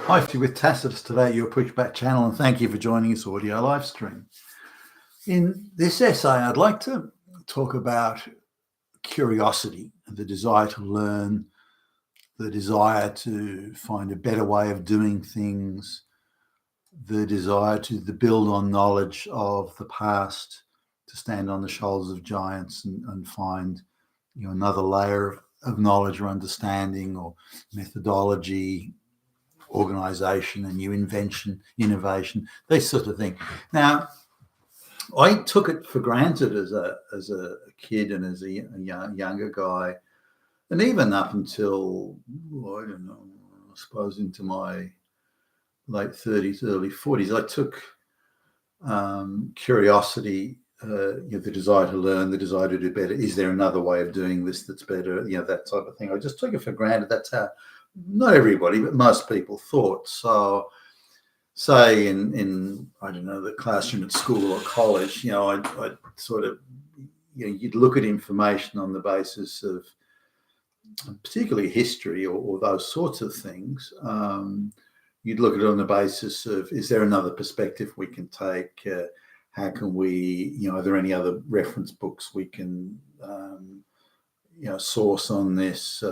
Hi, if you're with Tacitus today, your Pushback channel, and thank you for joining this audio live stream. In this essay, I'd like to talk about curiosity and the desire to learn, the desire to find a better way of doing things, the desire to build on knowledge of the past, to stand on the shoulders of giants and find another layer of knowledge or understanding or methodology, organization, a new invention, innovation, this sort of thing. Now, I took it for granted as a kid and as a younger guy, and even up until, I don't know, I suppose into my late 30s, early 40s, I took curiosity, the desire to learn, the desire to do better. Is there another way of doing this that's better? That type of thing. I just took it for granted. That's how not everybody, but most people thought. So, say in I don't know, the classroom at school or college, I'd sort of, you'd look at information on the basis of particularly history or those sorts of things. You'd look at it on the basis of, is there another perspective we can take? How can we, are there any other reference books we can, source on this?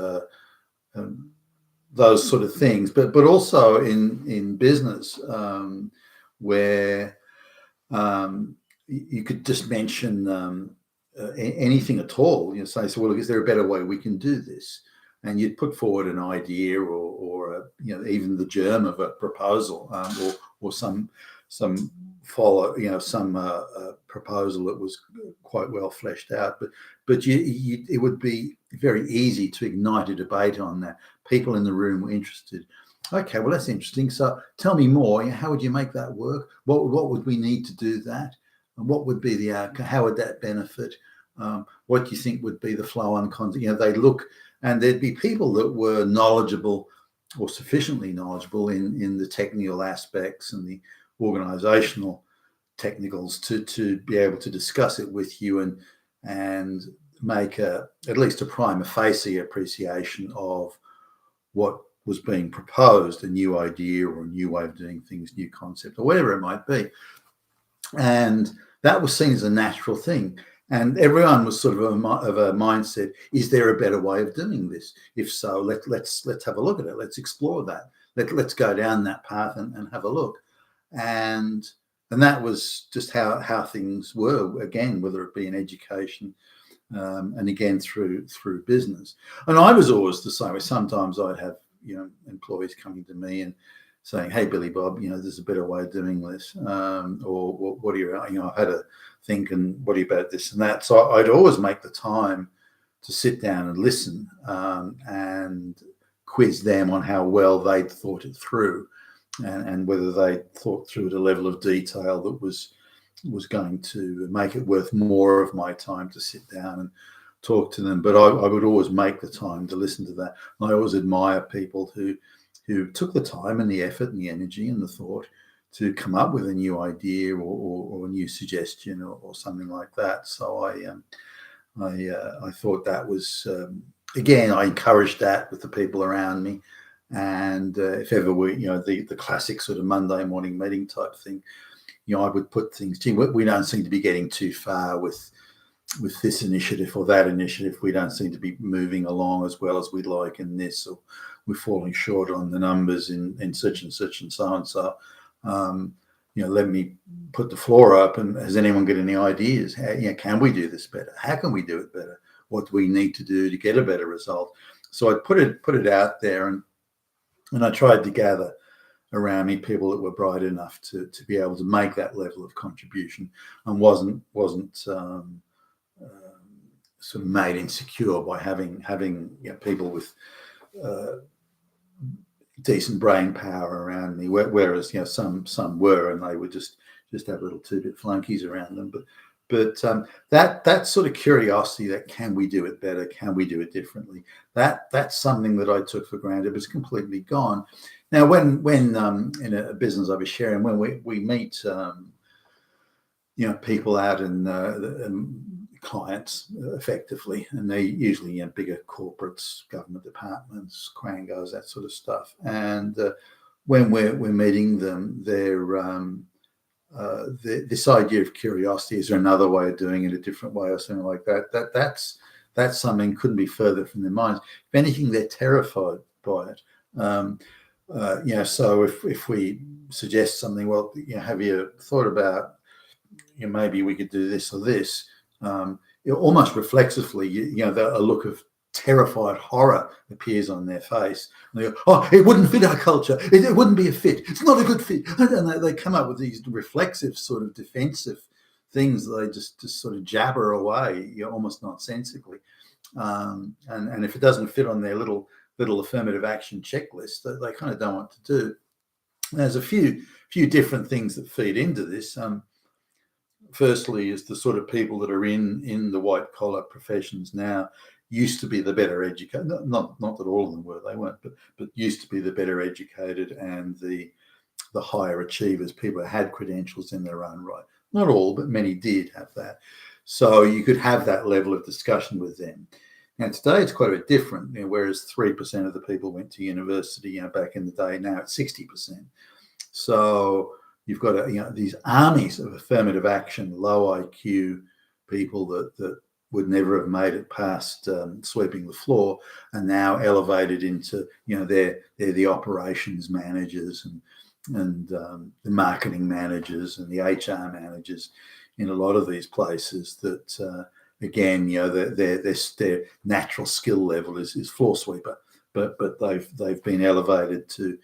Those sort of things, but also in business, where you could just mention anything at all. Say, so well, look, is there a better way we can do this? And you'd put forward an idea or even the germ of a proposal, or some follow, some proposal that was quite well fleshed out. But it would be very easy to ignite a debate on that. People in the room were interested. Okay, well, that's interesting. So tell me more. How would you make that work? What would we need to do that? And what would be the outcome? How would that benefit? What do you think would be the flow on content? They'd look, and there'd be people that were knowledgeable or sufficiently knowledgeable in the technical aspects and the organizational technicals to be able to discuss it with you and make at least a prima facie appreciation of what was being proposed, a new idea or a new way of doing things, new concept, or whatever it might be. And that was seen as a natural thing. And everyone was sort of a mindset, is there a better way of doing this? If so, let's have a look at it. Let's explore that. Let's go down that path and have a look. And that was just how things were, again, whether it be in education, and again through business. And I was always the same way. Sometimes I'd have employees coming to me and saying, "Hey, Billy Bob, there's a better way of doing this," or "What do you I've had a think, and what do you about this and that?" So I'd always make the time to sit down and listen, and quiz them on how well they'd thought it through, and whether they thought through at a level of detail that was going to make it worth more of my time to sit down and talk to them. But I would always make the time to listen to that. I always admire people who took the time and the effort and the energy and the thought to come up with a new idea or a new suggestion or something like that. So I thought that was, again, I encouraged that with the people around me. And if ever we, the classic sort of Monday morning meeting type thing, I would put things, gee, we don't seem to be getting too far with this initiative or that initiative. We don't seem to be moving along as well as we'd like in this, or we're falling short on the numbers in such and such and so on. So, let me put the floor up, and has anyone got any ideas? How, can we do this better? How can we do it better? What do we need to do to get a better result? So I put it out there, and I tried to gather around me people that were bright enough to be able to make that level of contribution and wasn't sort of made insecure by having people with decent brain power around me, whereas some were, and they would just have little 2-bit flunkies around them. But that sort of curiosity, that can we do it better? Can we do it differently? That's something that I took for granted was completely gone. Now, when in a business I was sharing, when we meet people out in clients effectively, and they usually bigger corporates, government departments, Quangos, that sort of stuff. And when we're meeting them, this idea of curiosity, is there another way of doing it, a different way, or something like that? That's something couldn't be further from their minds. If anything, they're terrified by it. So if we suggest something, well, have you thought about, maybe we could do this or this? Almost reflexively, a look of terrified horror appears on their face. And they go, oh, it wouldn't fit our culture. It wouldn't be a fit. It's not a good fit. And they come up with these reflexive sort of defensive things that they just sort of jabber away, almost nonsensically. And if it doesn't fit on their little affirmative action checklist, they kind of don't want to do. There's a few different things that feed into this. Firstly, is the sort of people that are in the white collar professions now used to be the better educated. Not that all of them were, they weren't, but used to be the better educated and the higher achievers, people who had credentials in their own right. Not all, but many did have that. So you could have that level of discussion with them. Now today it's quite a bit different. Whereas 3% of the people went to university, back in the day, now it's 60%. So you've got these armies of affirmative action, low IQ people that would never have made it past sweeping the floor, and now elevated into, they're the operations managers and the marketing managers and the HR managers in a lot of these places. That again, their natural skill level is floor sweeper, but they've been elevated to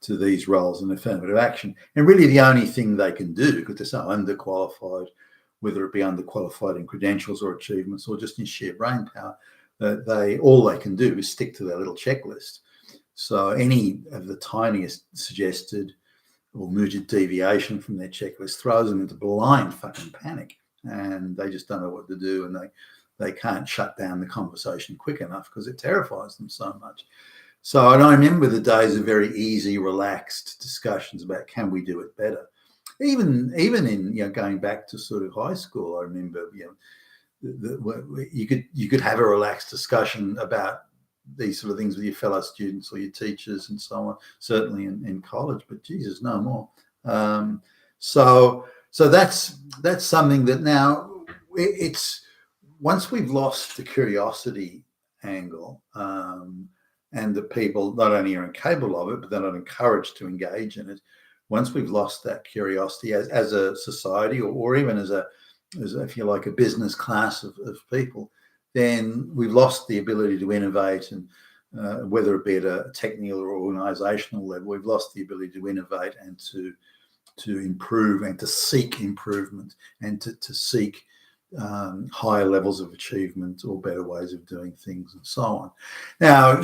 these roles in affirmative action. And really the only thing they can do, because they're so underqualified, whether it be underqualified in credentials or achievements or just in sheer brain power, that all they can do is stick to their little checklist. So any of the tiniest suggested or mooted deviation from their checklist throws them into blind fucking panic, and they just don't know what to do, and they can't shut down the conversation quick enough because it terrifies them so much. So I remember the days of very easy, relaxed discussions about can we do it better. Even in going back to sort of high school, I remember you could have a relaxed discussion about these sort of things with your fellow students or your teachers and so on. Certainly in college, but Jesus, no more. So that's something that now it's once we've lost the curiosity angle. And that people not only are incapable of it, but they're not encouraged to engage in it. Once we've lost that curiosity as a society, or even as if you like, a business class of people, then we've lost the ability to innovate, and whether it be at a technical or organizational level, we've lost the ability to innovate and to improve and to seek improvement and to seek higher levels of achievement or better ways of doing things and so on. Now,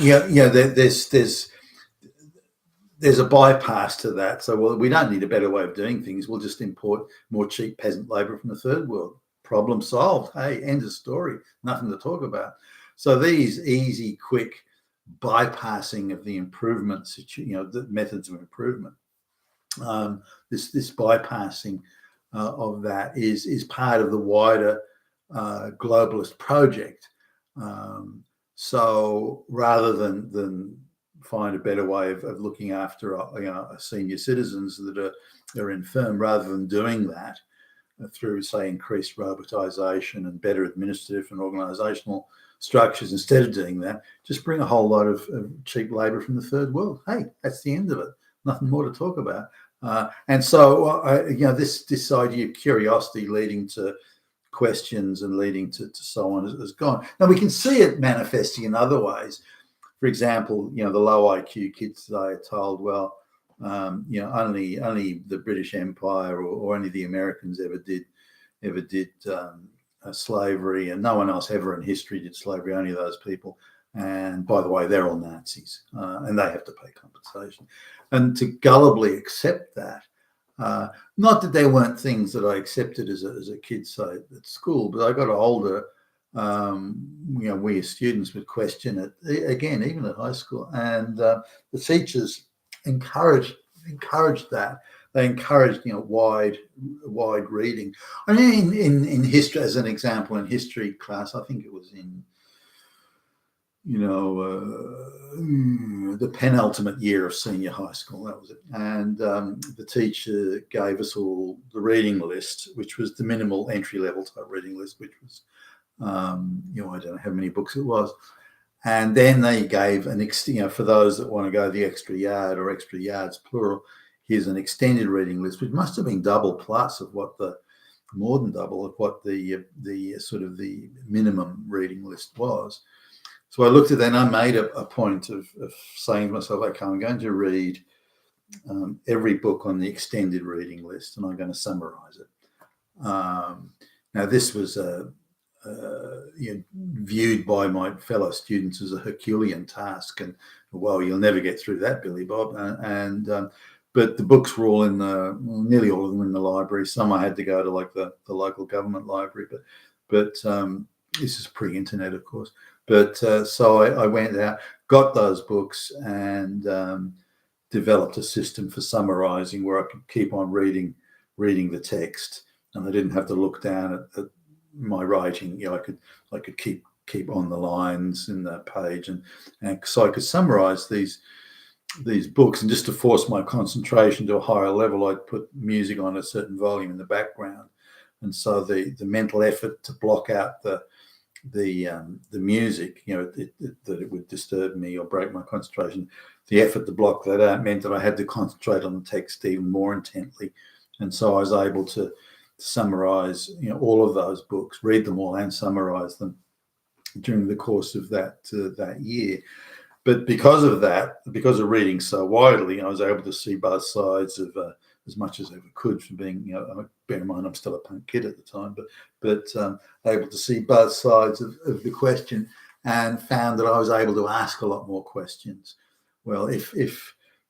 there's a bypass to that. So, well, we don't need a better way of doing things. We'll just import more cheap peasant labor from the third world. Problem solved. Hey, end of story. Nothing to talk about. So these easy, quick bypassing of the improvements, the methods of improvement. This bypassing of that is part of the wider globalist project. So rather than find a better way of looking after senior citizens that are infirm, rather than doing that through, say, increased robotisation and better administrative and organisational structures, instead of doing that, just bring a whole lot of cheap labour from the third world. Hey, that's the end of it. Nothing more to talk about. And so, this idea of curiosity leading to questions and leading to so on is gone. Now, we can see it manifesting in other ways. For example, the low IQ kids today are told, well, only the British Empire or only the Americans ever did slavery, and no one else ever in history did slavery, only those people. And by the way, they're all Nazis, and they have to pay compensation. And to gullibly accept that, not that there weren't things that I accepted as a kid, say, at school, but I got older. We as students would question it again, even at high school, and the teachers encouraged that. They encouraged wide reading. I mean, in history, as an example, in history class, I think it was in the penultimate year of senior high school. That was it. And the teacher gave us all the reading list, which was the minimal entry level type reading list, which was, I don't know how many books it was. And then they gave for those that want to go the extra yard or extra yards plural, here's an extended reading list, which must have been double plus of what more than double of what the sort of the minimum reading list was. So I looked at that and I made a point of saying to myself, okay, I'm going to read every book on the extended reading list and I'm going to summarize it. Now, this was viewed by my fellow students as a Herculean task. And, well, you'll never get through that, Billy Bob. But the books were all nearly all of them in the library. Some I had to go to like the local government library, but this is pre-internet, of course. But so I went out, got those books, and developed a system for summarizing where I could keep on reading the text, and I didn't have to look down at my writing. I could keep on the lines in that page, and so I could summarize these books. And just to force my concentration to a higher level, I'd put music on a certain volume in the background, and so the mental effort to block out the music, that it would disturb me or break my concentration, the effort to block that out meant that I had to concentrate on the text even more intently. And so I was able to summarize all of those books, read them all and summarize them during the course of that year. But because of reading so widely, I was able to see both sides of as much as I ever could, from being, bear in mind I'm still a punk kid at the time, but able to see both sides of the question, and found that I was able to ask a lot more questions. Well, if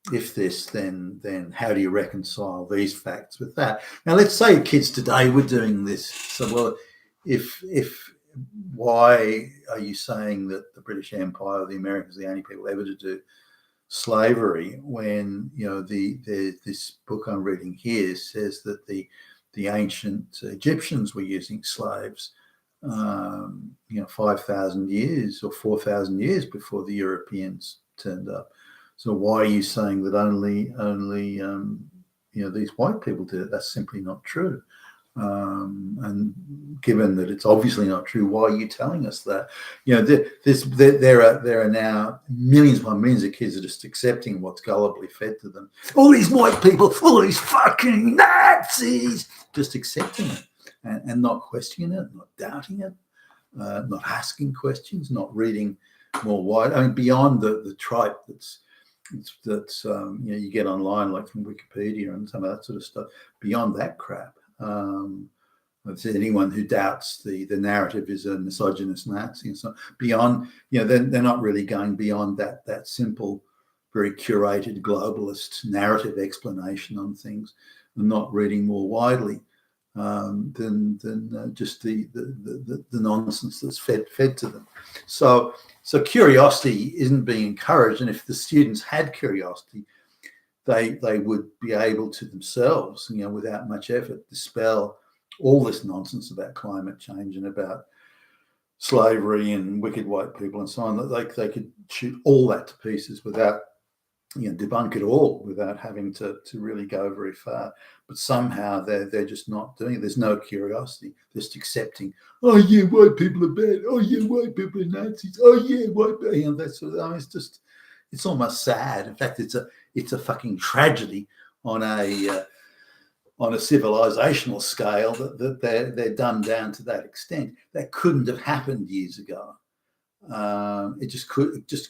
this, then how do you reconcile these facts with that? Now, let's say kids today were doing this. So, well, if why are you saying that the British Empire, the Americans, are the only people ever to do slavery, when this book I'm reading here says that the ancient Egyptians were using slaves 5,000 years or 4,000 years before the Europeans turned up? So why are you saying that only these white people did it? That's simply not true. And given that it's obviously not true, why are you telling us that? There are now millions upon millions of kids that are just accepting what's gullibly fed to them. All these white people, all these fucking Nazis, just accepting it and not questioning it, not doubting it, not asking questions, not reading more wide. I mean, beyond the tripe that's you get online, like from Wikipedia and some of that sort of stuff. Beyond that crap. Anyone who doubts the narrative is a misogynist Nazi, and so beyond, they're not really going beyond that simple, very curated globalist narrative explanation on things, and not reading more widely than just the nonsense that's fed to them. So curiosity isn't being encouraged, and if the students had curiosity, they would be able to themselves, without much effort, dispel all this nonsense about climate change and about slavery and wicked white people and so on. That they could shoot all that to pieces without, debunk it all, without having to really go very far. But somehow they're just not doing it. There's no curiosity, just accepting. Oh yeah, white people are bad. Oh yeah, white people are Nazis. Oh yeah, white people. That sort of. I mean, it's almost sad. In fact, it's a fucking tragedy on a civilizational scale that they're dumbed down to that extent. That couldn't have happened years ago. It just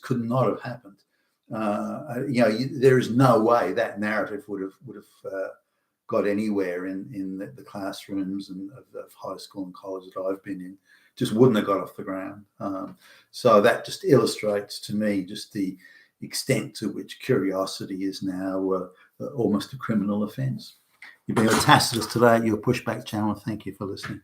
could not have happened. There is no way that narrative would have got anywhere in the classrooms of high school and college that I've been in. Just wouldn't have got off the ground. So that just illustrates to me just the extent to which curiosity is now almost a criminal offence. You've been with Tacitus today at your Pushback channel. Thank you for listening.